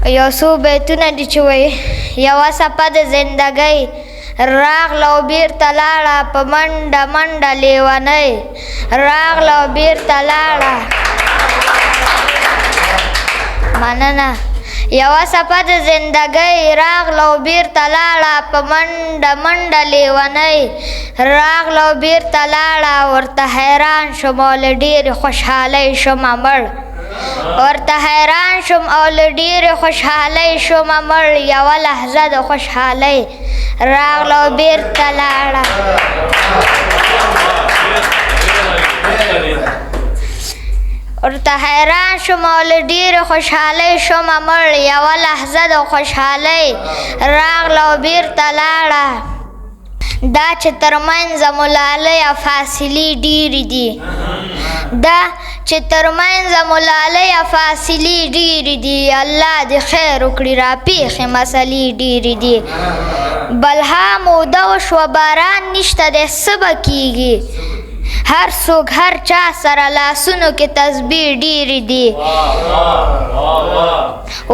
یو څو بیتونه دي چې وایي یوه څپه د زندګۍ راغله او بېرته لاړه په منډه منډه لیونۍ راغله او بېرته لاړه. مننه. یوه څپه د زندګۍ راغله او بېرته لاړه په منډه منډه لیونۍ راغله او بېرته لاړه. ورته حیران شوم او له ډېرې خوشحالۍ شومه مړ ورته حیران شوم او له ډېرې خوشحالۍ شومه مړ. یوه لحظه د خوشحالۍ راغله او بېرته لاړه. ورته حیران شوم او له ډېرې خوشحالۍ شومه مړ. یوه لحظه د خوشحالۍ راغله او بېرته لاړه. دا چې ترمنځه مو لالیه فاصلې ډېرې دي دا چې ترمنځه مو لالیه فاصلې ډېرې دي. الله دې خیر وکړي راپېښې مسلې ډېرې دي. بلها موده وشوه باران نشته دی څه به کېږي. هر څوک هر چا سره لاسونو کې تسبیح ډېرې دي.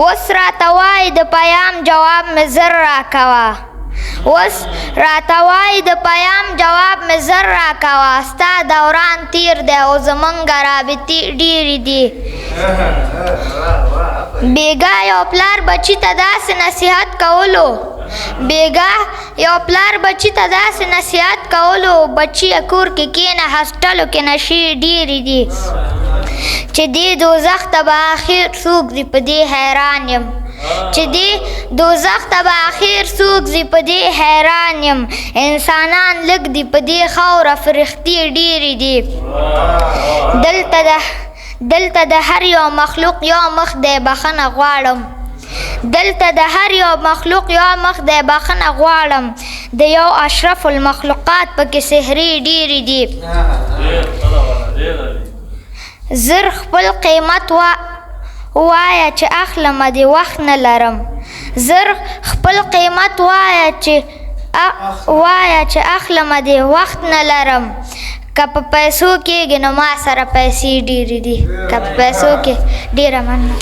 اوس راته وایي د پیام جواب مې زر راکوه اوس راته وایي د پیام جواب مې زر راکوه. ستا دوران تیر دی او زمونږ رابطې ډېرې دي. بېګا یو پلار بچي ته داسې نصیحت کولو بېګا یو پلار بچي ته داسې نصیحت کولو بچیه کور کې کښېنه هاسټلو کې نشې ډېرې دي. چې دې دوزخ ته به اخر څوک ځي په دې حیران یم چې دې دوزخ ته به اخر څوک ځي په دې حیران یم. انسانان لږ دي په دې خاوره فرښتې ډېرې دي. دلته د هر یو مخلوق یو مخ دی بخښنه غواړم دلته د هر یو مخلوق یو مخ دی بخښنه غواړم. د یو اشرف المخلوقات پکې سحرې ډېرې دي. زر خپل قیمت وایه چې اخلمه دې وخت نه لرم زر خپل قیمت وایه چې اخلمه دې وخت نه لرم. که په پیسو کېږي نو ما سره پیسې ډېرې دي که په پیسو کې ډېره مننه.